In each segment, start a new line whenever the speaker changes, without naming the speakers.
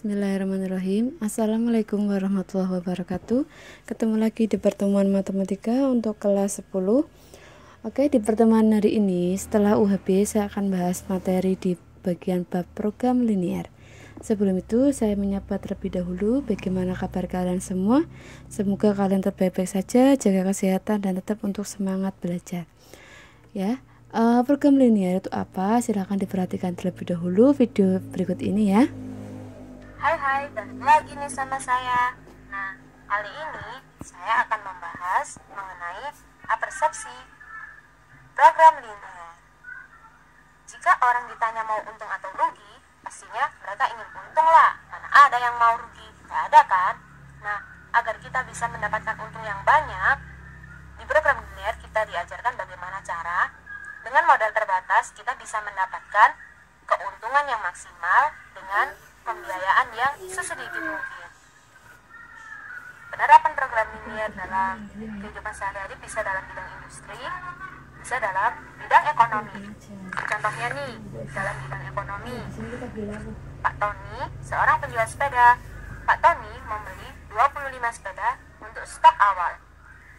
Bismillahirrahmanirrahim. Assalamualaikum warahmatullahi wabarakatuh. Ketemu lagi di pertemuan matematika untuk kelas 10. Oke, di pertemuan hari ini setelah UHB saya akan bahas materi di bagian bab program linear. Sebelum itu saya menyapa terlebih dahulu. Bagaimana kabar kalian semua? Semoga kalian baik-baik saja, jaga kesehatan dan tetap untuk semangat belajar. Ya. Program linear itu apa? Silahkan diperhatikan terlebih dahulu video berikut ini ya.
Hai, balik lagi nih sama saya. Nah, kali ini saya akan membahas mengenai apersepsi program linear. Jika orang ditanya mau untung atau rugi, pastinya mereka ingin untung lah. Mana ada yang mau rugi? Gak ada kan? Nah, agar kita bisa mendapatkan untung yang banyak, di program linear kita diajarkan bagaimana cara dengan modal terbatas kita bisa mendapatkan keuntungan yang maksimal dengan pembiayaan yang sesedikit mungkin. Penerapan program linear dalam kehidupan sehari-hari bisa dalam bidang industri, bisa dalam bidang ekonomi. Contohnya nih, dalam bidang ekonomi, Pak Tony, seorang penjual sepeda. Pak Tony membeli 25 sepeda untuk stok awal.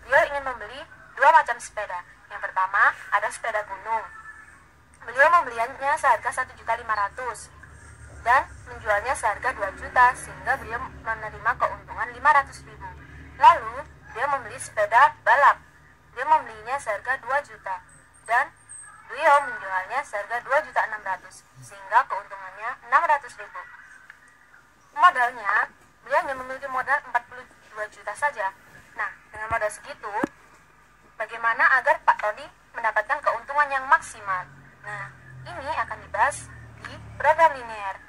Beliau ingin membeli 2 macam sepeda. Yang pertama, ada sepeda gunung. Beliau membelinya seharga 1.500.000 dan menjualnya seharga 2 juta sehingga beliau menerima keuntungan 500.000. Lalu dia membeli sepeda balap. Dia membelinya seharga 2 juta dan beliau menjualnya seharga 2.600.000 sehingga keuntungannya 600.000. Modalnya beliau hanya memiliki modal 42 juta saja. Nah, dengan modal segitu bagaimana agar Pak Tony mendapatkan keuntungan yang maksimal? Nah, ini akan dibahas di program linear.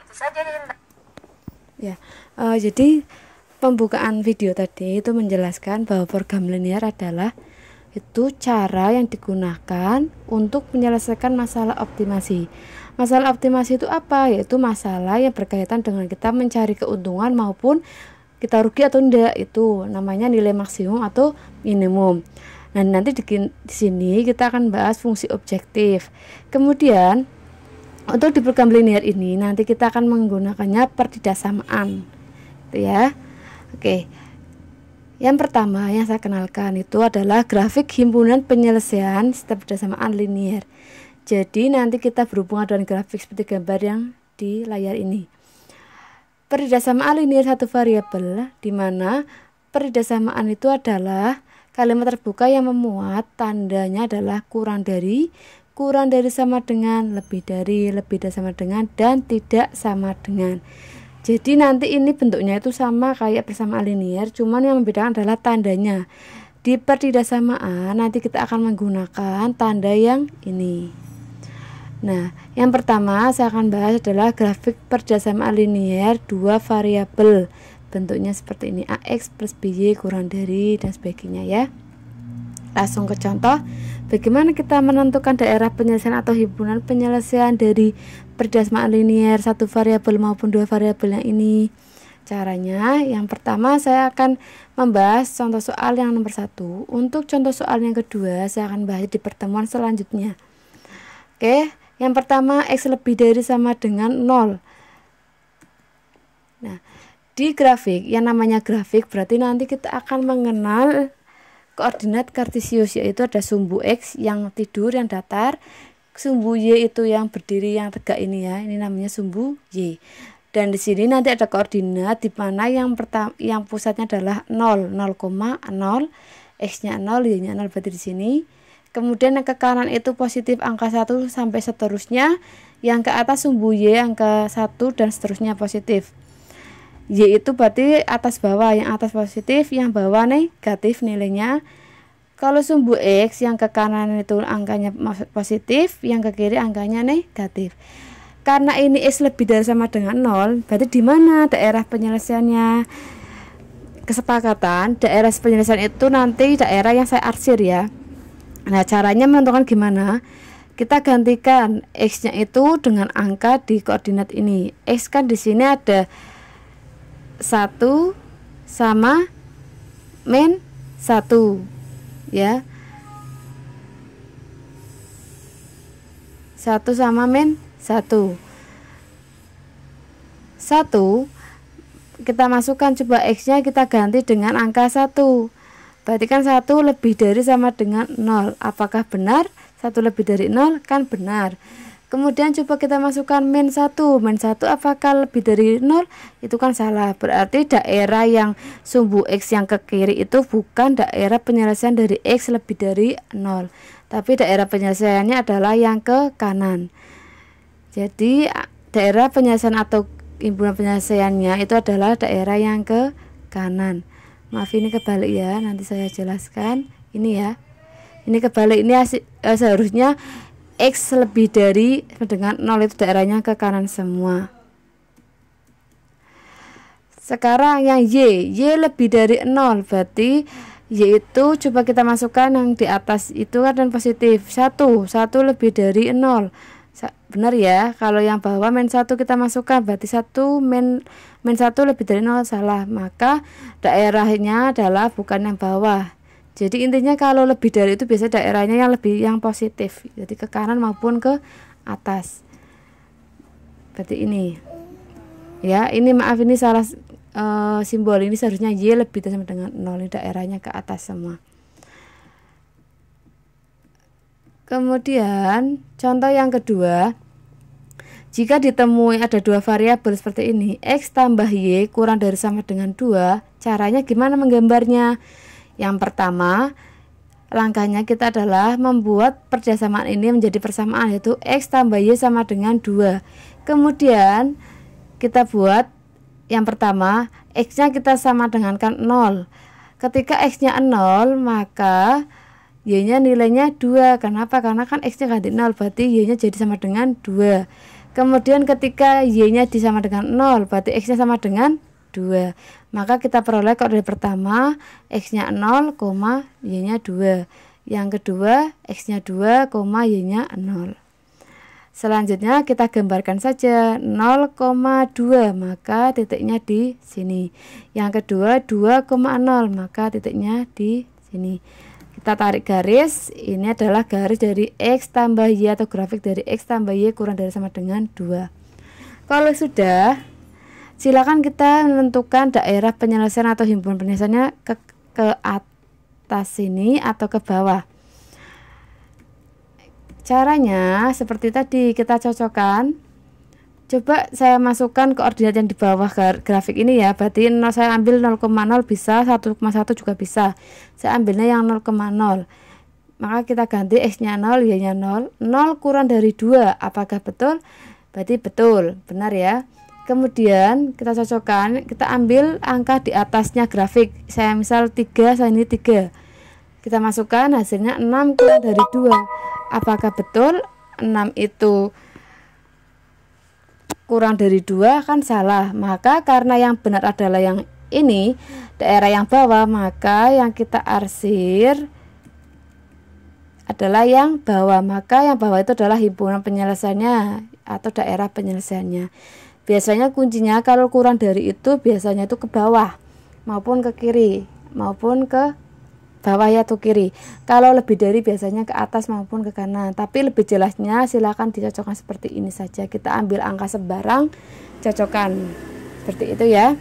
Saja
ya. Jadi pembukaan video tadi itu menjelaskan bahwa program linear adalah itu cara yang digunakan untuk menyelesaikan masalah optimasi. Masalah optimasi itu apa? Yaitu masalah yang berkaitan dengan kita mencari keuntungan maupun kita rugi atau tidak. Itu namanya nilai maksimum atau minimum. Nah, nanti di sini kita akan bahas fungsi objektif. Kemudian untuk di program linear ini nanti kita akan menggunakannya pertidaksamaan, gitu ya. Oke. Yang pertama yang saya kenalkan itu adalah grafik himpunan penyelesaian sistem pertidaksamaan linear. Jadi nanti kita berhubungan dengan grafik seperti gambar yang di layar ini. Pertidaksamaan linear satu variabel, di mana pertidaksamaan itu adalah kalimat terbuka yang memuat tandanya adalah kurang dari sama dengan, lebih dari sama dengan, dan tidak sama dengan. Jadi nanti ini bentuknya itu sama kayak persamaan linear, cuman yang membedakan adalah tandanya. Di pertidaksamaan nanti kita akan menggunakan tanda yang ini. Nah, yang pertama saya akan bahas adalah grafik pertidaksamaan linear dua variabel. Bentuknya seperti ini, AX plus BY kurang dari dan sebagainya ya. Langsung ke contoh, bagaimana kita menentukan daerah penyelesaian atau himpunan penyelesaian dari pertidaksamaan linear satu variabel maupun dua variabel yang ini. Caranya, yang pertama saya akan membahas contoh soal yang nomor 1. Untuk contoh soal yang kedua saya akan bahas di pertemuan selanjutnya. Oke, yang pertama X lebih dari sama dengan 0. Nah, di grafik, yang namanya grafik berarti nanti kita akan mengenal koordinat kartesius, yaitu ada sumbu X yang tidur, yang datar, sumbu Y itu yang berdiri, yang tegak ini ya, ini namanya sumbu Y. Dan di sini nanti ada koordinat di mana yang pusatnya adalah 0, 0,0, X-nya 0, Y-nya 0 berarti di sini. Kemudian yang ke kanan itu positif angka 1 sampai seterusnya, yang ke atas sumbu Y angka 1 dan seterusnya positif. Y itu berarti atas bawah, yang atas positif, yang bawah negatif nilainya. Kalau sumbu X yang ke kanan itu angkanya positif, yang ke kiri angkanya negatif. Karena ini X lebih dari sama dengan 0, berarti di mana daerah penyelesaiannya? Kesepakatan daerah penyelesaian itu nanti daerah yang saya arsir ya. Nah, caranya menentukan gimana? Kita gantikan X-nya itu dengan angka di koordinat ini. X kan di sini ada 1 sama min 1 ya, 1 sama min 1. 1, kita masukkan, coba X-nya kita ganti dengan angka 1. Berarti kan 1 lebih dari sama dengan 0. Apakah benar? 1 lebih dari 0 kan benar. Kemudian coba kita masukkan min 1. Min 1 apakah lebih dari 0? Itu kan salah. Berarti daerah yang sumbu X yang ke kiri itu bukan daerah penyelesaian dari X lebih dari 0. Tapi daerah penyelesaiannya adalah yang ke kanan. Jadi daerah penyelesaian atau himpunan penyelesaiannya itu adalah daerah yang ke kanan. Maaf ini kebalik ya, nanti saya jelaskan. Ini ya. Ini kebalik, ini seharusnya X lebih dari dengan 0 itu daerahnya ke kanan semua. Sekarang yang Y lebih dari 0, berarti Y itu coba kita masukkan yang di atas itu kan dan positif. 1 lebih dari 0. Benar ya, kalau yang bawah min 1 kita masukkan, berarti 1 min 1 lebih dari 0 salah. Maka daerahnya adalah bukan yang bawah. Jadi intinya kalau lebih dari itu biasanya daerahnya yang positif, jadi ke kanan maupun ke atas. Berarti ini ya, ini maaf ini salah simbol, ini seharusnya Y lebih dari sama dengan 0, ini daerahnya ke atas semua. Kemudian contoh yang kedua, jika ditemui ada dua variabel seperti ini, X tambah Y kurang dari sama dengan 2, caranya gimana menggambarnya? Yang pertama, langkahnya kita adalah membuat persamaan ini menjadi persamaan, yaitu X tambah Y sama dengan 2. Kemudian kita buat yang pertama, X-nya kita sama dengan 0. Ketika X-nya 0, maka Y-nya nilainya 2. Kenapa? Karena kan X-nya ganti 0, berarti Y-nya jadi sama dengan 2. Kemudian ketika Y-nya disama dengan 0, berarti X-nya sama dengan 2. Maka kita peroleh koordinat pertama X-nya 0, Y-nya 2. Yang kedua X-nya 2, Y-nya 0. Selanjutnya kita gambarkan saja 0,2, maka titiknya di sini. Yang kedua 2,0, maka titiknya di sini. Kita tarik garis, ini adalah garis dari X tambah Y atau grafik dari X tambah Y kurang dari sama dengan 2. Kalau sudah, silakan kita menentukan daerah penyelesaian atau himpunan penyelesaiannya ke atas sini atau ke bawah. Caranya seperti tadi, kita cocokkan. Coba saya masukkan koordinat yang di bawah grafik ini ya. Berarti saya ambil 0,0 bisa, 1,1 juga bisa. Saya ambilnya yang 0,0. Maka kita ganti X-nya 0, Y-nya 0. 0 kurang dari 2, apakah betul? Berarti betul, benar ya. Kemudian kita cocokkan, kita ambil angka di atasnya grafik. Saya misal 3, saya ini 3. Kita masukkan hasilnya 6 kurang dari 2. Apakah betul 6 itu kurang dari 2? Kan salah. Maka karena yang benar adalah yang ini, daerah yang bawah, maka yang kita arsir adalah yang bawah. Maka yang bawah itu adalah himpunan penyelesaiannya atau daerah penyelesaiannya. Biasanya kuncinya kalau kurang dari itu biasanya itu ke bawah maupun ke kiri maupun ke bawah ya atau kiri. Kalau lebih dari biasanya ke atas maupun ke kanan. Tapi lebih jelasnya silakan dicocokkan seperti ini saja. Kita ambil angka sembarang, cocokkan seperti itu ya.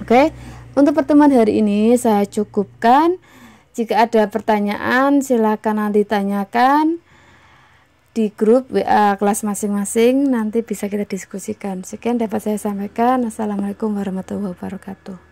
Oke, untuk pertemuan hari ini saya cukupkan. Jika ada pertanyaan silakan nanti tanyakan di grup WA kelas masing-masing, nanti bisa kita diskusikan. Sekian dapat saya sampaikan. Assalamualaikum warahmatullahi wabarakatuh.